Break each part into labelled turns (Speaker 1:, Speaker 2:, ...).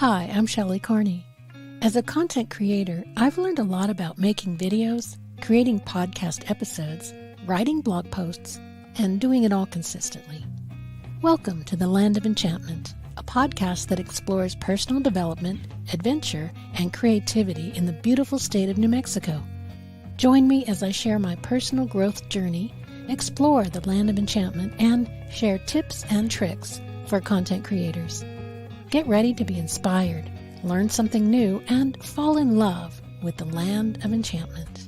Speaker 1: Hi, I'm Shelley Carney. As a content creator, I've learned a lot about making videos, creating podcast episodes, writing blog posts, and doing it all consistently. Welcome to the Land of Enchantment, a podcast that explores personal development, adventure, and creativity in the beautiful state of New Mexico. Join me as I share my personal growth journey, explore the Land of Enchantment, and share tips and tricks for content creators. Get ready to be inspired, learn something new, and fall in love with the Land of Enchantment.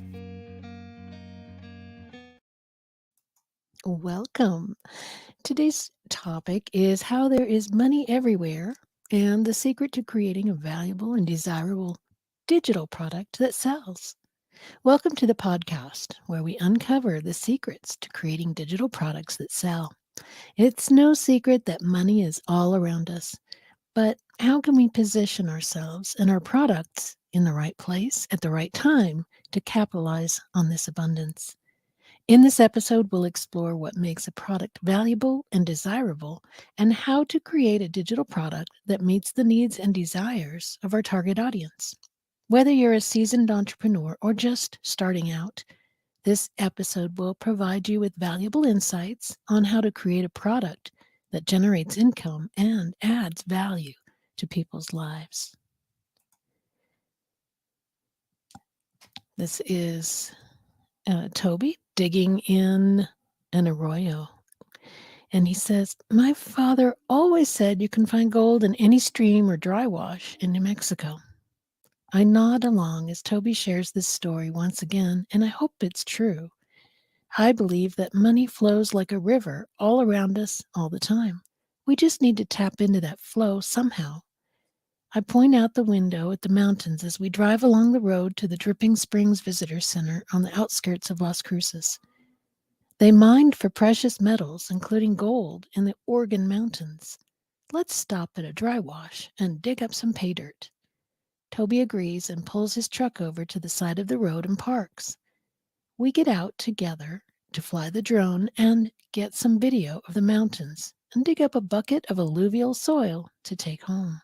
Speaker 1: Welcome. Today's topic is how there is money everywhere and the secret to creating a valuable and desirable digital product that sells. Welcome to the podcast where we uncover the secrets to creating digital products that sell. It's no secret that money is all around us. But how can we position ourselves and our products in the right place at the right time to capitalize on this abundance? In this episode, we'll explore what makes a product valuable and desirable and how to create a digital product that meets the needs and desires of our target audience. Whether you're a seasoned entrepreneur or just starting out, this episode will provide you with valuable insights on how to create a product that generates income and adds value to people's lives. This is Toby digging in an arroyo. And he says, "My father always said you can find gold in any stream or dry wash in New Mexico." I nod along as Toby shares this story once again, and I hope it's true. I believe that money flows like a river all around us all the time. We just need to tap into that flow somehow. I point out the window at the mountains as we drive along the road to the Dripping Springs Visitor Center on the outskirts of Las Cruces. They mined for precious metals, including gold, in the Oregon mountains. Let's stop at a dry wash and dig up some pay dirt. Toby agrees and pulls his truck over to the side of the road and parks. We get out together to fly the drone and get some video of the mountains and dig up a bucket of alluvial soil to take home.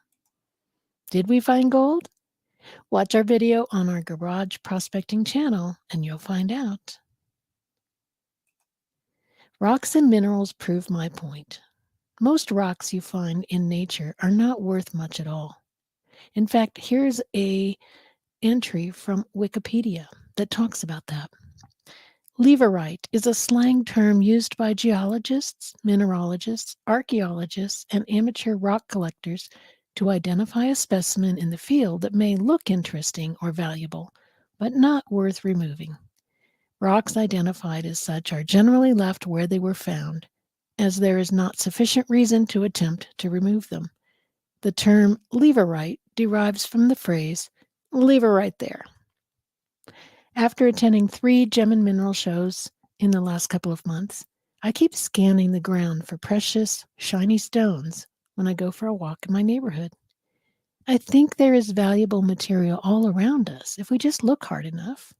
Speaker 1: Did we find gold? Watch our video on our Garage Prospecting channel and you'll find out. Rocks and minerals prove my point. Most rocks you find in nature are not worth much at all. In fact, here's an entry from Wikipedia that talks about that. Leverite is a slang term used by geologists, mineralogists, archaeologists, and amateur rock collectors to identify a specimen in the field that may look interesting or valuable, but not worth removing. Rocks identified as such are generally left where they were found, as there is not sufficient reason to attempt to remove them. The term leverite derives from the phrase, "leave it right there." After attending 3 gem and mineral shows in the last couple of months, I keep scanning the ground for precious, shiny stones when I go for a walk in my neighborhood. I think there is valuable material all around us if we just look hard enough.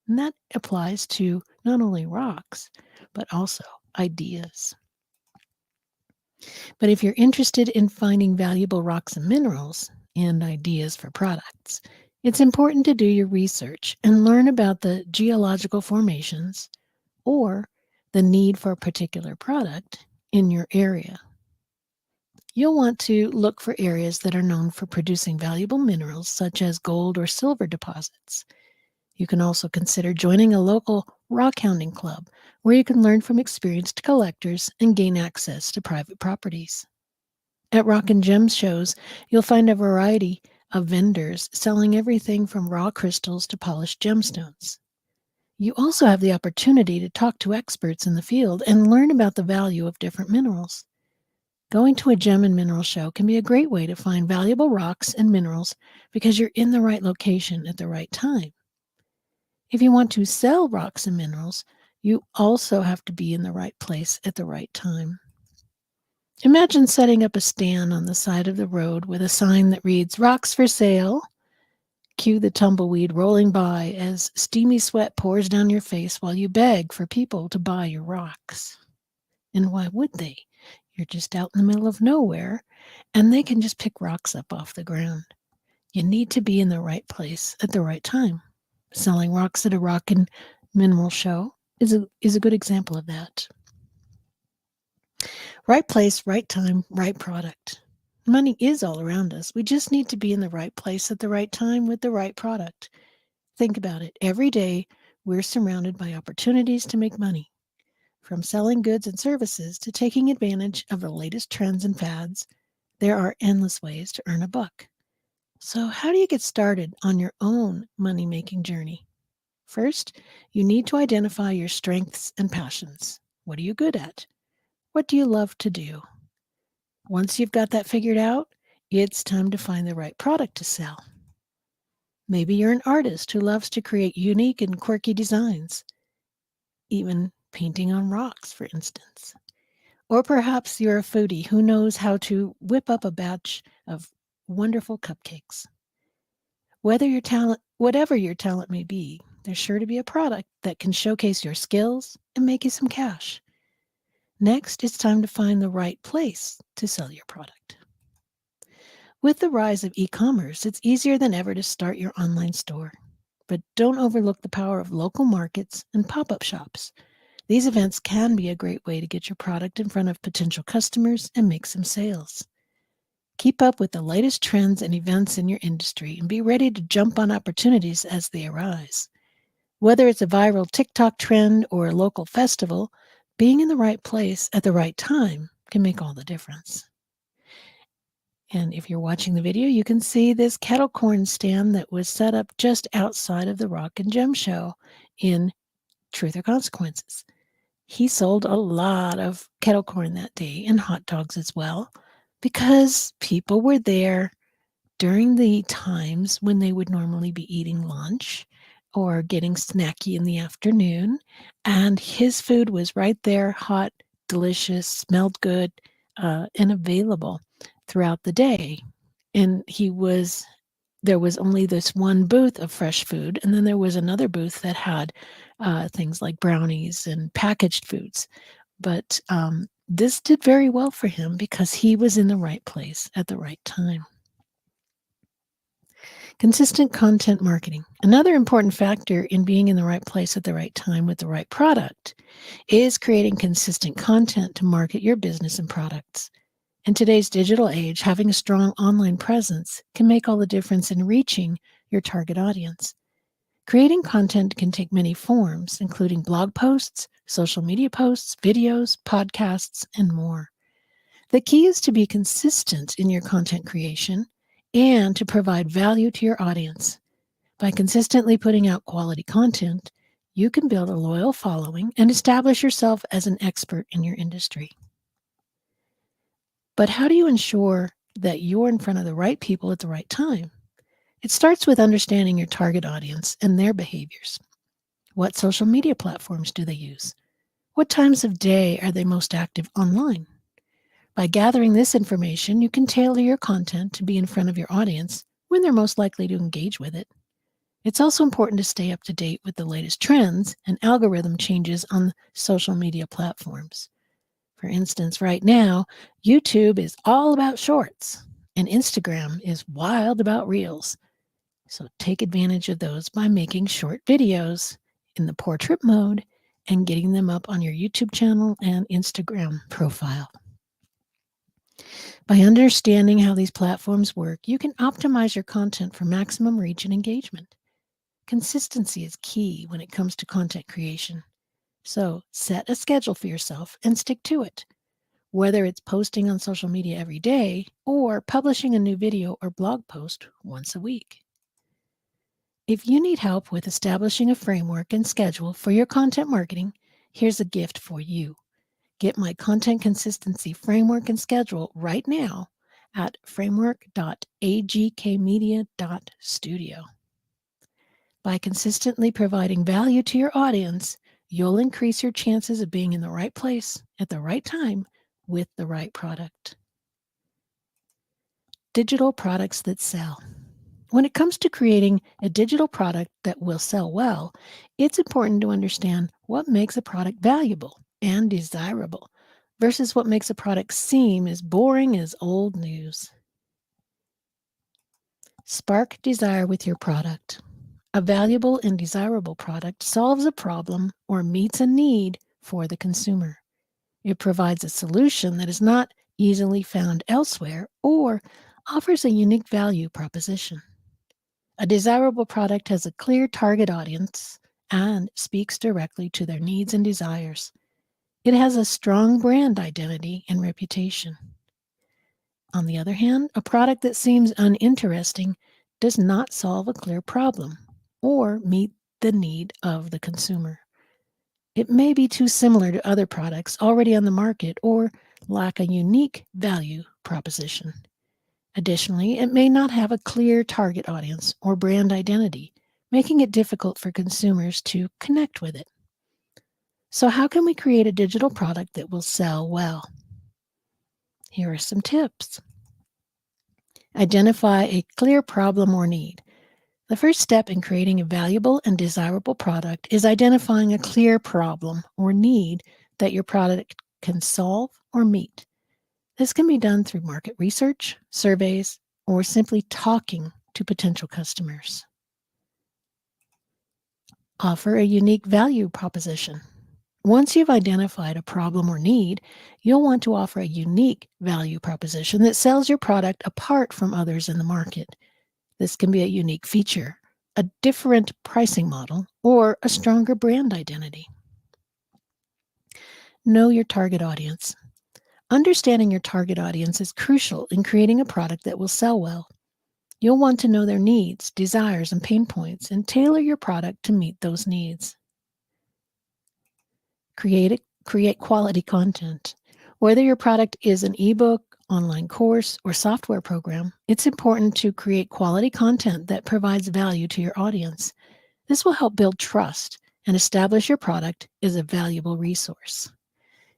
Speaker 1: And that applies to not only rocks, but also ideas. But if you're interested in finding valuable rocks and minerals and ideas for products, it's important to do your research and learn about the geological formations or the need for a particular product in your area. You'll want to look for areas that are known for producing valuable minerals such as gold or silver deposits. You can also consider joining a local rock hounding club where you can learn from experienced collectors and gain access to private properties. At Rock and Gem shows, you'll find a variety of vendors selling everything from raw crystals to polished gemstones. You also have the opportunity to talk to experts in the field and learn about the value of different minerals. Going to a gem and mineral show can be a great way to find valuable rocks and minerals because you're in the right location at the right time. If you want to sell rocks and minerals, you also have to be in the right place at the right time. Imagine setting up a stand on the side of the road with a sign that reads, "Rocks for sale." Cue the tumbleweed rolling by as steamy sweat pours down your face while you beg for people to buy your rocks. And why would they? You're just out in the middle of nowhere, and they can just pick rocks up off the ground. You need to be in the right place at the right time. Selling rocks at a rock and mineral show is a good example of that. Right place, right time, right product. Money is all around us. We just need to be in the right place at the right time with the right product. Think about it. Every day, we're surrounded by opportunities to make money. From selling goods and services to taking advantage of the latest trends and fads, there are endless ways to earn a buck. So, how do you get started on your own money making journey? First, you need to identify your strengths and passions. What are you good at? What do you love to do? Once you've got that figured out, it's time to find the right product to sell. Maybe you're an artist who loves to create unique and quirky designs, even painting on rocks, for instance. Or perhaps you're a foodie who knows how to whip up a batch of wonderful cupcakes. Whatever your talent may be, there's sure to be a product that can showcase your skills and make you some cash. Next, it's time to find the right place to sell your product. With the rise of e-commerce, it's easier than ever to start your online store. But don't overlook the power of local markets and pop-up shops. These events can be a great way to get your product in front of potential customers and make some sales. Keep up with the latest trends and events in your industry and be ready to jump on opportunities as they arise. Whether it's a viral TikTok trend or a local festival, being in the right place at the right time can make all the difference. And if you're watching the video, you can see this kettle corn stand that was set up just outside of the Rock and Gem Show in Truth or Consequences. He sold a lot of kettle corn that day and hot dogs as well because people were there during the times when they would normally be eating lunch or getting snacky in the afternoon. And his food was right there, hot, delicious, smelled good, and available throughout the day. And there was only this one booth of fresh food, and then there was another booth that had things like brownies and packaged foods. But this did very well for him because he was in the right place at the right time. Consistent content marketing. Another important factor in being in the right place at the right time with the right product is creating consistent content to market your business and products. In today's digital age, having a strong online presence can make all the difference in reaching your target audience. Creating content can take many forms, including blog posts, social media posts, videos, podcasts, and more. The key is to be consistent in your content creation and to provide value to your audience. By consistently putting out quality content, you can build a loyal following and establish yourself as an expert in your industry. But how do you ensure that you're in front of the right people at the right time? It starts with understanding your target audience and their behaviors. What social media platforms do they use? What times of day are they most active online? By gathering this information, you can tailor your content to be in front of your audience when they're most likely to engage with it. It's also important to stay up to date with the latest trends and algorithm changes on social media platforms. For instance, right now, YouTube is all about shorts and Instagram is wild about reels. So take advantage of those by making short videos in the portrait mode and getting them up on your YouTube channel and Instagram profile. By understanding how these platforms work, you can optimize your content for maximum reach and engagement. Consistency is key when it comes to content creation. So set a schedule for yourself and stick to it. Whether it's posting on social media every day or publishing a new video or blog post once a week. If you need help with establishing a framework and schedule for your content marketing, here's a gift for you. Get my content consistency framework and schedule right now at framework.agkmedia.studio. By consistently providing value to your audience, you'll increase your chances of being in the right place at the right time with the right product. Digital products that sell. When it comes to creating a digital product that will sell well, it's important to understand what makes a product valuable and desirable. versus what makes a product seem as boring as old news. Spark desire with your product. A valuable and desirable product solves a problem or meets a need for the consumer. It provides a solution that is not easily found elsewhere or offers a unique value proposition. A desirable product has a clear target audience and speaks directly to their needs and desires. It has a strong brand identity and reputation. On the other hand, a product that seems uninteresting does not solve a clear problem or meet the need of the consumer. It may be too similar to other products already on the market or lack a unique value proposition. Additionally, it may not have a clear target audience or brand identity, making it difficult for consumers to connect with it. So, how can we create a digital product that will sell well? Here are some tips. Identify a clear problem or need. The first step in creating a valuable and desirable product is identifying a clear problem or need that your product can solve or meet. This can be done through market research, surveys, or simply talking to potential customers. Offer a unique value proposition. Once you've identified a problem or need, you'll want to offer a unique value proposition that sells your product apart from others in the market. This can be a unique feature, a different pricing model, or a stronger brand identity. Know your target audience. Understanding your target audience is crucial in creating a product that will sell well. You'll want to know their needs, desires, and pain points and tailor your product to meet those needs. Create quality content. Whether your product is an ebook, online course, or software program, it's important to create quality content that provides value to your audience. This will help build trust and establish your product as a valuable resource.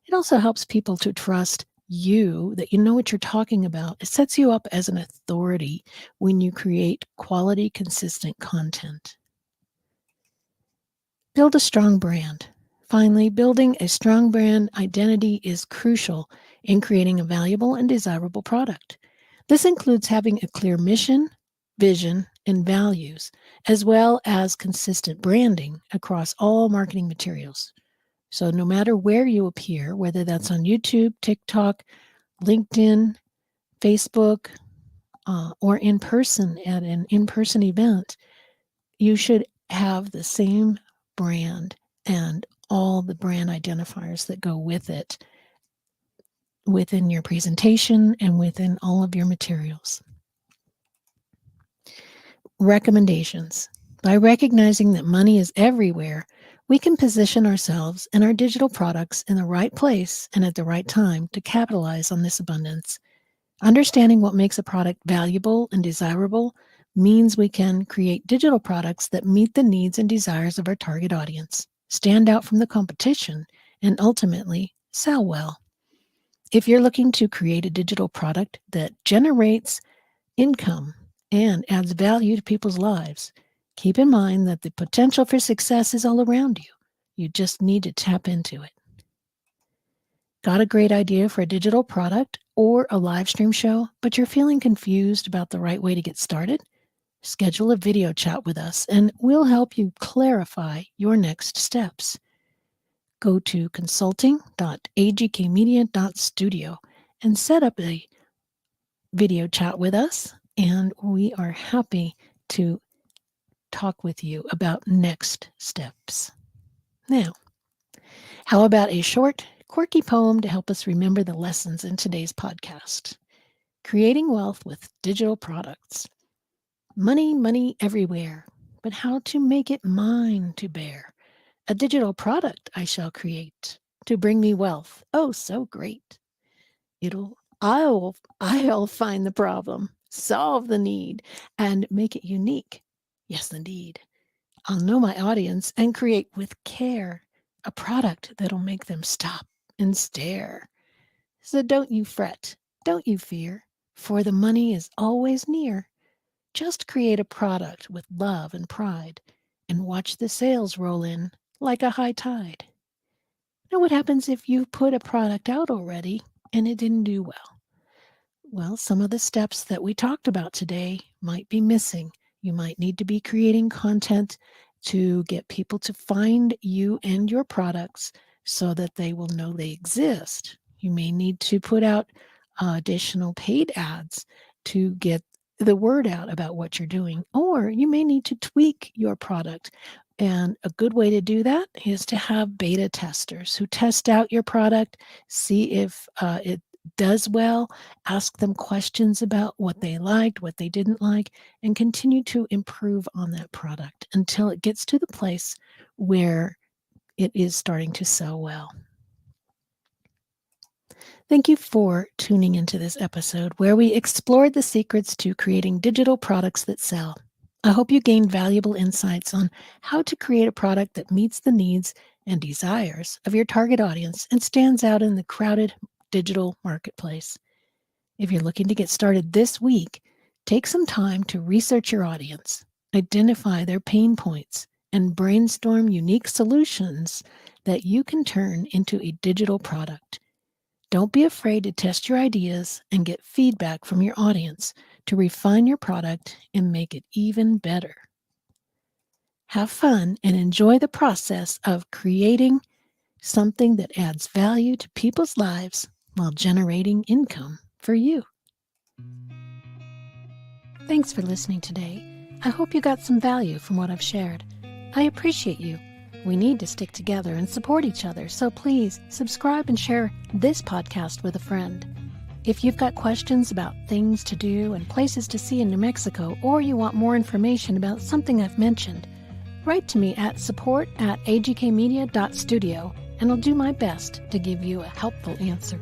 Speaker 1: It also helps people to trust you, that you know what you're talking about. It sets you up as an authority when you create quality, consistent content. Build a strong brand. Finally, building a strong brand identity is crucial in creating a valuable and desirable product. This includes having a clear mission, vision, and values, as well as consistent branding across all marketing materials. So, no matter where you appear, whether that's on YouTube, TikTok, LinkedIn, Facebook, or in person at an in person event, you should have the same brand and all the brand identifiers that go with it within your presentation and within all of your materials. Recommendations. By recognizing that money is everywhere, we can position ourselves and our digital products in the right place and at the right time to capitalize on this abundance. Understanding what makes a product valuable and desirable means we can create digital products that meet the needs and desires of our target audience, stand out from the competition, and ultimately sell well. If you're looking to create a digital product that generates income and adds value to people's lives, keep in mind that the potential for success is all around you. You just need to tap into it. Got a great idea for a digital product or a live stream show, but you're feeling confused about the right way to get started? Schedule a video chat with us and we'll help you clarify your next steps. Go to consulting.agkmedia.studio and set up a video chat with us, and we are happy to talk with you about next steps. Now, how about a short, quirky poem to help us remember the lessons in today's podcast? Creating wealth with digital products. Money, money everywhere, but how to make it mine to bear? A digital product I shall create to bring me wealth. Oh, so great. I'll find the problem, solve the need, and make it unique. Yes, indeed. I'll know my audience and create with care a product that'll make them stop and stare. So don't you fret, don't you fear, for the money is always near. Just create a product with love and pride and watch the sales roll in like a high tide. Now, what happens if you put a product out already and it didn't do well? Well, some of the steps that we talked about today might be missing. You might need to be creating content to get people to find you and your products so that they will know they exist. You may need to put out additional paid ads to get the word out about what you're doing, or you may need to tweak your product. And a good way to do that is to have beta testers who test out your product, see if it does well, ask them questions about what they liked, what they didn't like, and continue to improve on that product until it gets to the place where it is starting to sell well. Thank you for tuning into this episode where we explored the secrets to creating digital products that sell. I hope you gained valuable insights on how to create a product that meets the needs and desires of your target audience and stands out in the crowded digital marketplace. If you're looking to get started this week, take some time to research your audience, identify their pain points, and brainstorm unique solutions that you can turn into a digital product. Don't be afraid to test your ideas and get feedback from your audience to refine your product and make it even better. Have fun and enjoy the process of creating something that adds value to people's lives while generating income for you. Thanks for listening today. I hope you got some value from what I've shared. I appreciate you. We need to stick together and support each other, so please subscribe and share this podcast with a friend. If you've got questions about things to do and places to see in New Mexico, or you want more information about something I've mentioned, write to me at support@agkmedia.studio, and I'll do my best to give you a helpful answer.